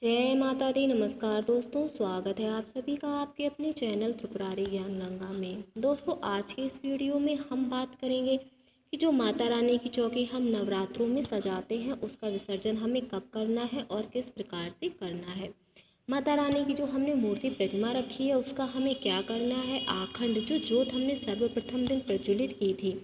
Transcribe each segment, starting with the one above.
जय माता दी। नमस्कार दोस्तों, स्वागत है आप सभी का आपके अपने चैनल त्रिपुरारी ज्ञान गंगा में। दोस्तों, आज के इस वीडियो में हम बात करेंगे कि जो माता रानी की चौकी हम नवरात्रों में सजाते हैं उसका विसर्जन हमें कब करना है और किस प्रकार से करना है। माता रानी की जो हमने मूर्ति प्रतिमा रखी है उसका हमें क्या करना है। आखंड जो जोत हमने सर्वप्रथम दिन प्रज्वलित की थी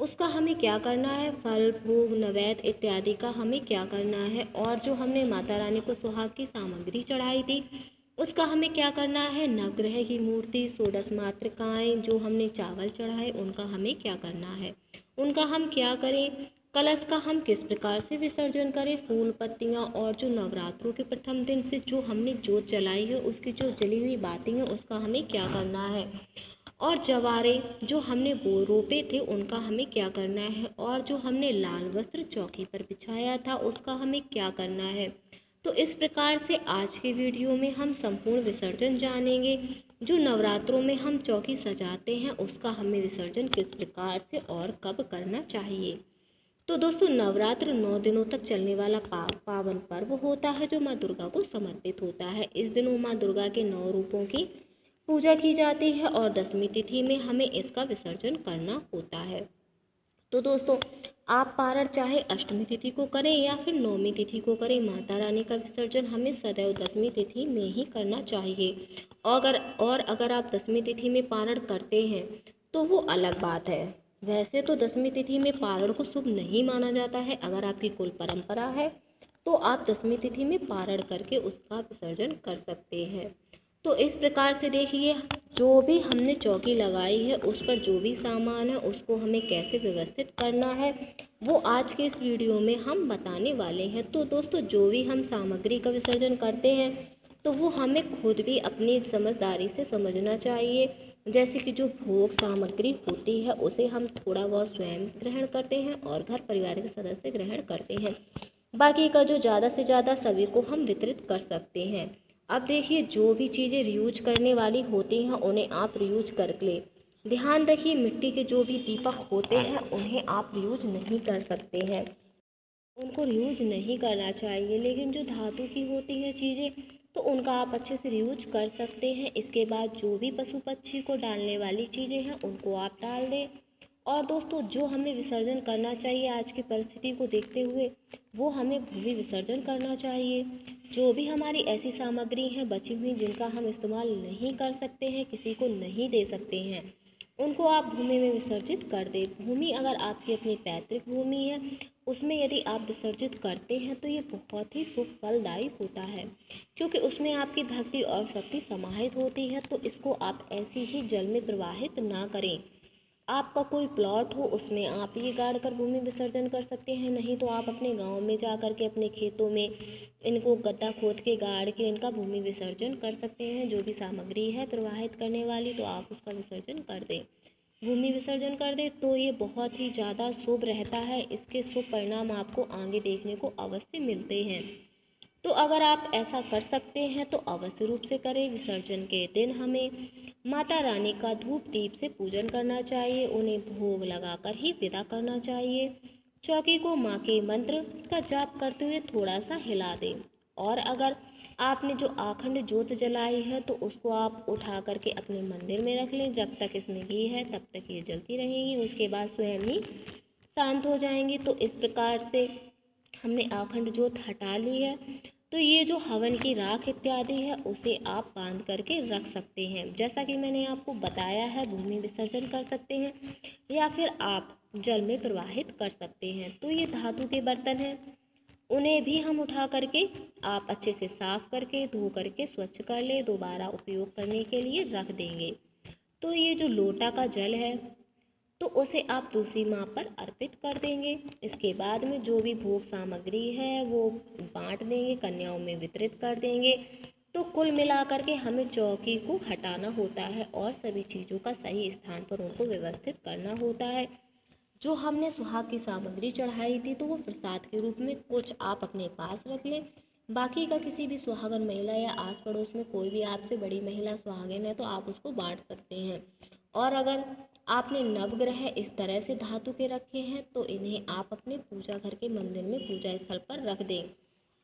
उसका हमें क्या करना है। फल भोग नैवेद्य इत्यादि का हमें क्या करना है। और जो हमने माता रानी को सुहाग की सामग्री चढ़ाई थी उसका हमें क्या करना है। नवग्रह की मूर्ति, षोडश मातृकाएं जो हमने चावल चढ़ाए उनका हमें क्या करना है, उनका हम क्या करें। कलश का हम किस प्रकार से विसर्जन करें। फूल पत्तियां और जो नवरात्रों के प्रथम दिन से जो हमने जोत जलाई है उसकी जो जली हुई बातें हैं उसका हमें क्या करना है। और जवारे जो हमने बो रोपे थे उनका हमें क्या करना है। और जो हमने लाल वस्त्र चौकी पर बिछाया था उसका हमें क्या करना है। तो इस प्रकार से आज के वीडियो में हम संपूर्ण विसर्जन जानेंगे। जो नवरात्रों में हम चौकी सजाते हैं उसका हमें विसर्जन किस प्रकार से और कब करना चाहिए। तो दोस्तों, नवरात्र 9 दिनों तक चलने वाला पावन पर्व होता है जो माँ दुर्गा को समर्पित होता है। इस दिनों माँ दुर्गा के 9 रूपों की पूजा की जाती है और दशमी तिथि में हमें इसका विसर्जन करना होता है। तो दोस्तों, आप पारण चाहे अष्टमी तिथि को करें या फिर नौमी तिथि को करें, माता रानी का विसर्जन हमें सदैव दशमी तिथि में ही करना चाहिए। अगर आप दशमी तिथि में पारण करते हैं तो वो अलग बात है। वैसे तो दशमी तिथि में पारण को शुभ नहीं माना जाता है। अगर आपकी कुल परंपरा है तो आप दशमी तिथि में पारण करके उसका विसर्जन कर सकते हैं। तो इस प्रकार से देखिए, जो भी हमने चौकी लगाई है उस पर जो भी सामान है उसको हमें कैसे व्यवस्थित करना है वो आज के इस वीडियो में हम बताने वाले हैं। तो दोस्तों, जो भी हम सामग्री का विसर्जन करते हैं तो वो हमें खुद भी अपनी समझदारी से समझना चाहिए। जैसे कि जो भोग सामग्री होती है उसे हम थोड़ा बहुत स्वयं ग्रहण करते हैं और घर परिवार के सदस्य ग्रहण करते हैं। बाकी का जो ज़्यादा से ज़्यादा सभी को हम वितरित कर सकते हैं। अब देखिए, जो भी चीज़ें रियूज करने वाली होती हैं उन्हें आप रियूज कर ले। ध्यान रखिए, मिट्टी के जो भी दीपक होते हैं उन्हें आप रियूज नहीं कर सकते हैं, उनको रियूज नहीं करना चाहिए। लेकिन जो धातु की होती हैं चीज़ें तो उनका आप अच्छे से रियूज कर सकते हैं। इसके बाद जो भी पशु पक्षी को डालने वाली चीज़ें हैं उनको आप डाल दें। और दोस्तों, जो हमें विसर्जन करना चाहिए आज की परिस्थिति को देखते हुए वो हमें भूमि विसर्जन करना चाहिए। जो भी हमारी ऐसी सामग्री है बची हुई जिनका हम इस्तेमाल नहीं कर सकते हैं, किसी को नहीं दे सकते हैं, उनको आप भूमि में विसर्जित कर दें। भूमि अगर आपकी अपनी पैतृक भूमि है उसमें यदि आप विसर्जित करते हैं तो ये बहुत ही शुभ फलदायी होता है, क्योंकि उसमें आपकी भक्ति और शक्ति समाहित होती है। तो इसको आप ऐसे ही जल में प्रवाहित ना करें। आपका कोई प्लॉट हो उसमें आप ये गाड़ कर भूमि विसर्जन कर सकते हैं, नहीं तो आप अपने गांव में जा कर के अपने खेतों में इनको गड्ढा खोद के गाड़ के इनका भूमि विसर्जन कर सकते हैं। जो भी सामग्री है प्रवाहित करने वाली तो आप उसका विसर्जन कर दें, भूमि विसर्जन कर दें। तो ये बहुत ही ज़्यादा शुभ रहता है। इसके शुभ परिणाम आपको आगे देखने को अवश्य मिलते हैं। तो अगर आप ऐसा कर सकते हैं तो अवश्य रूप से करें। विसर्जन के दिन हमें माता रानी का धूप दीप से पूजन करना चाहिए, उन्हें भोग लगाकर ही विदा करना चाहिए। चौकी को माँ के मंत्र का जाप करते हुए थोड़ा सा हिला दें। और अगर आपने जो आखंड ज्योत जलाई है तो उसको आप उठा करके अपने मंदिर में रख लें। जब तक इसमें घी है तब तक ये जलती रहेगी, उसके बाद स्वयं ही शांत हो जाएंगी। तो इस प्रकार से हमने आखंड ज्योत हटा ली है। तो ये जो हवन की राख इत्यादि है उसे आप बांध करके रख सकते हैं। जैसा कि मैंने आपको बताया है, भूमि विसर्जन कर सकते हैं या फिर आप जल में प्रवाहित कर सकते हैं। तो ये धातु के बर्तन हैं, उन्हें भी हम उठा करके आप अच्छे से साफ करके धो करके स्वच्छ कर ले, दोबारा उपयोग करने के लिए रख देंगे। तो ये जो लोटा का जल है तो उसे आप तुलसी माँ पर अर्पित कर देंगे। इसके बाद में जो भी भोग सामग्री है वो बांट देंगे, कन्याओं में वितरित कर देंगे। तो कुल मिलाकर के हमें चौकी को हटाना होता है और सभी चीज़ों का सही स्थान पर उनको व्यवस्थित करना होता है। जो हमने सुहाग की सामग्री चढ़ाई थी तो वो प्रसाद के रूप में कुछ आप अपने पास रख लें। बाकी का किसी भी सुहागन महिला या आस पड़ोस में कोई भी आपसे बड़ी महिला सुहागिन है तो आप उसको बांट सकते हैं। और अगर आपने नवग्रह इस तरह से धातु के रखे हैं तो इन्हें आप अपने पूजा घर के मंदिर में पूजा स्थल पर रख दें।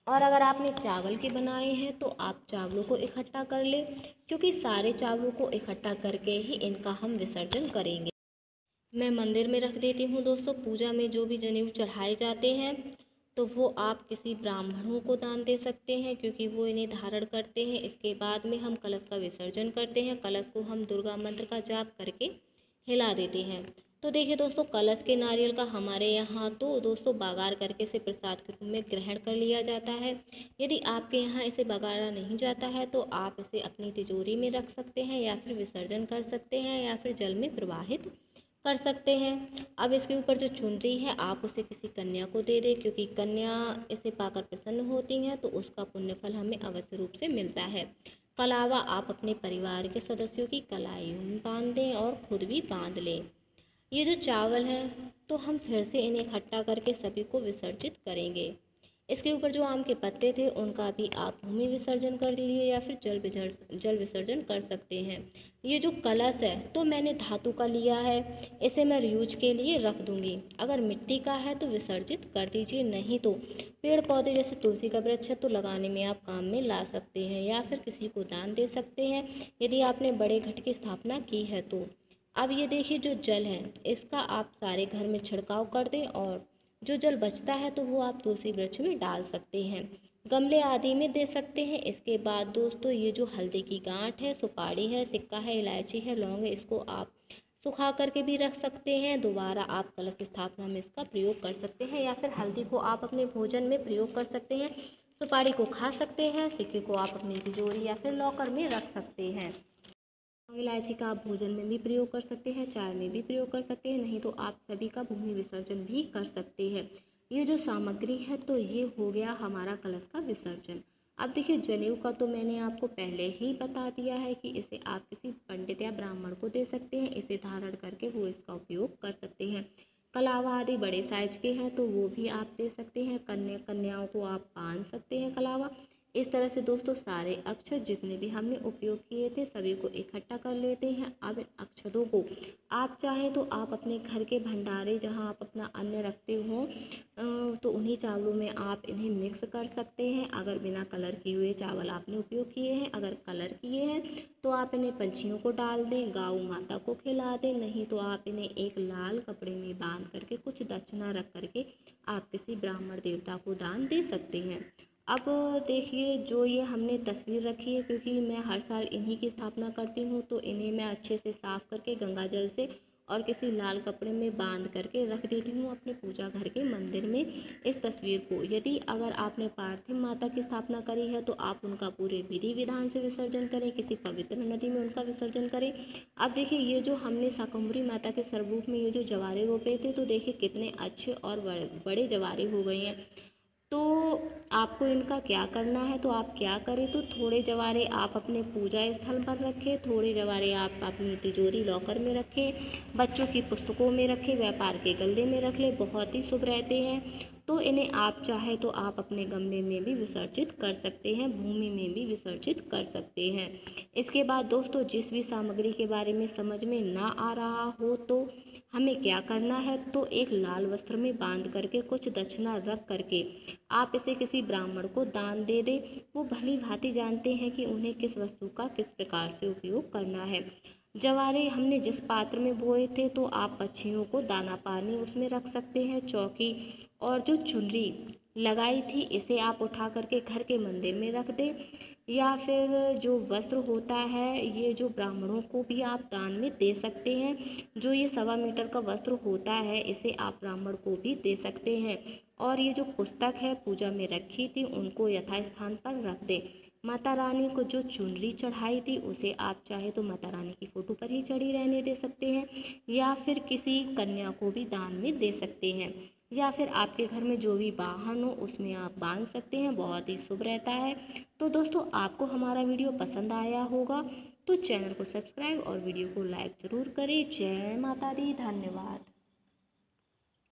और अगर आपने चावल के बनाए हैं तो आप चावलों को इकट्ठा कर लें, क्योंकि सारे चावलों को इकट्ठा करके ही इनका हम विसर्जन करेंगे। मैं मंदिर में रख देती हूँ दोस्तों। पूजा में जो भी जनेऊ चढ़ाए जाते हैं तो वो आप किसी ब्राह्मणों को दान दे सकते हैं, क्योंकि वो इन्हें धारण करते हैं। इसके बाद में हम कलश का विसर्जन करते हैं। कलश को हम दुर्गा मंत्र का जाप करके हिला देते हैं। तो देखिए दोस्तों, कलश के नारियल का हमारे यहाँ तो दोस्तों बघार करके इसे प्रसाद के रूप में ग्रहण कर लिया जाता है। यदि आपके यहाँ इसे बघारा नहीं जाता है तो आप इसे अपनी तिजोरी में रख सकते हैं, या फिर विसर्जन कर सकते हैं, या फिर जल में प्रवाहित कर सकते हैं। अब इसके ऊपर जो चुनरी है आप उसे किसी कन्या को दे दें, क्योंकि कन्या इसे पाकर प्रसन्न होती हैं तो उसका पुण्य फल हमें अवश्य रूप से मिलता है। कलावा आप अपने परिवार के सदस्यों की कलाई में बांध दें और खुद भी बांध लें। ये जो चावल है तो हम फिर से इन्हें इकट्ठा करके सभी को विसर्जित करेंगे। इसके ऊपर जो आम के पत्ते थे उनका भी आप भूमि विसर्जन कर लीजिए, या फिर जल विसर्जन कर सकते हैं। ये जो कलश है तो मैंने धातु का लिया है, इसे मैं यूज के लिए रख दूंगी। अगर मिट्टी का है तो विसर्जित कर दीजिए, नहीं तो पेड़ पौधे जैसे तुलसी का वृक्ष है तो लगाने में आप काम में ला सकते हैं, या फिर किसी को दान दे सकते हैं यदि आपने बड़े घट की स्थापना की है तो। अब ये देखिए, जो जल है इसका आप सारे घर में छिड़काव कर दें, और जो जल बचता है तो वो आप तुलसी वृक्ष में डाल सकते हैं, गमले आदि में दे सकते हैं। इसके बाद दोस्तों, ये जो हल्दी की गांठ है, सुपारी है, सिक्का है, इलायची है, लौंग है, इसको आप सुखा करके भी रख सकते हैं। दोबारा आप कलश स्थापना में इसका प्रयोग कर सकते हैं, या फिर हल्दी को आप अपने भोजन में प्रयोग कर सकते हैं, सुपारी को खा सकते हैं, सिक्के को आप अपनी तिजोरी या फिर लॉकर में रख सकते हैं। इलायची का आप भोजन में भी प्रयोग कर सकते हैं, चाय में भी प्रयोग कर सकते हैं, नहीं तो आप सभी का भूमि विसर्जन भी कर सकते हैं। ये जो सामग्री है तो ये हो गया हमारा कलश का विसर्जन। अब देखिए, जनेऊ का तो मैंने आपको पहले ही बता दिया है कि इसे आप किसी पंडित या ब्राह्मण को दे सकते हैं, इसे धारण करके वो इसका उपयोग कर सकते हैं। कलावा आदि बड़े साइज के हैं तो वो भी आप दे सकते हैं। कन्याओं को आप बांध सकते हैं कलावा। इस तरह से दोस्तों सारे अक्षत जितने भी हमने उपयोग किए थे सभी को इकट्ठा कर लेते हैं। अब इन अक्षतों को आप चाहें तो आप अपने घर के भंडारे जहां आप अपना अन्न रखते हो तो उन्हीं चावलों में आप इन्हें मिक्स कर सकते हैं। अगर बिना कलर किए हुए चावल आपने उपयोग किए हैं, अगर कलर किए हैं तो आप इन्हें पंछियों को डाल दें, गौ माता को खिला दें, नहीं तो आप इन्हें एक लाल कपड़े में बांध करके कुछ दक्षिणा रख करके आप किसी ब्राह्मण देवता को दान दे सकते हैं। अब देखिए, जो ये हमने तस्वीर रखी है, क्योंकि मैं हर साल इन्हीं की स्थापना करती हूँ तो इन्हें मैं अच्छे से साफ करके गंगा जल से और किसी लाल कपड़े में बांध करके रख देती हूँ अपने पूजा घर के मंदिर में। इस तस्वीर को यदि अगर आपने पार्थिव माता की स्थापना करी है तो आप उनका पूरे विधि विधान से विसर्जन करें, किसी पवित्र नदी में उनका विसर्जन करें। अब देखिए, ये जो हमने शाकंभरी माता के स्वरूप में ये जो जवारे रोपे थे तो देखिए कितने अच्छे और बड़े जवारे हो गए हैं। तो आपको इनका क्या करना है, तो आप क्या करें, तो थोड़े जवारे आप अपने पूजा स्थल पर रखें, थोड़े जवारे आप अपनी तिजोरी लॉकर में रखें, बच्चों की पुस्तकों में रखें, व्यापार के गल्ले में रख लें, बहुत ही शुभ रहते हैं। तो इन्हें आप चाहे तो आप अपने गमले में भी विसर्जित कर सकते हैं, भूमि में भी विसर्जित कर सकते हैं। इसके बाद दोस्तों, जिस भी सामग्री के बारे में समझ में ना आ रहा हो तो हमें क्या करना है, तो एक लाल वस्त्र में बांध करके कुछ दक्षिणा रख करके आप इसे किसी ब्राह्मण को दान दे दें। वो भली भांति जानते हैं कि उन्हें किस वस्तु का किस प्रकार से उपयोग करना है। जवारे हमने जिस पात्र में बोए थे तो आप पक्षियों को दाना पानी उसमें रख सकते हैं। चौकी और जो चुनरी लगाई थी इसे आप उठा करके घर के मंदिर में रख दें, या फिर जो वस्त्र होता है ये जो ब्राह्मणों को भी आप दान में दे सकते हैं। जो ये 1.25 मीटर का वस्त्र होता है इसे आप ब्राह्मण को भी दे सकते हैं। और ये जो पुस्तक है पूजा में रखी थी उनको यथास्थान पर रख दें। माता रानी को जो चुनरी चढ़ाई थी उसे आप चाहे तो माता रानी की फोटो पर ही चढ़ी रहने दे सकते हैं, या फिर किसी कन्या को भी दान में दे सकते हैं, या फिर आपके घर में जो भी वाहन हो उसमें आप बांध सकते हैं, बहुत ही शुभ रहता है। तो दोस्तों, आपको हमारा वीडियो पसंद आया होगा तो चैनल को सब्सक्राइब और वीडियो को लाइक ज़रूर करें। जय माता दी, धन्यवाद।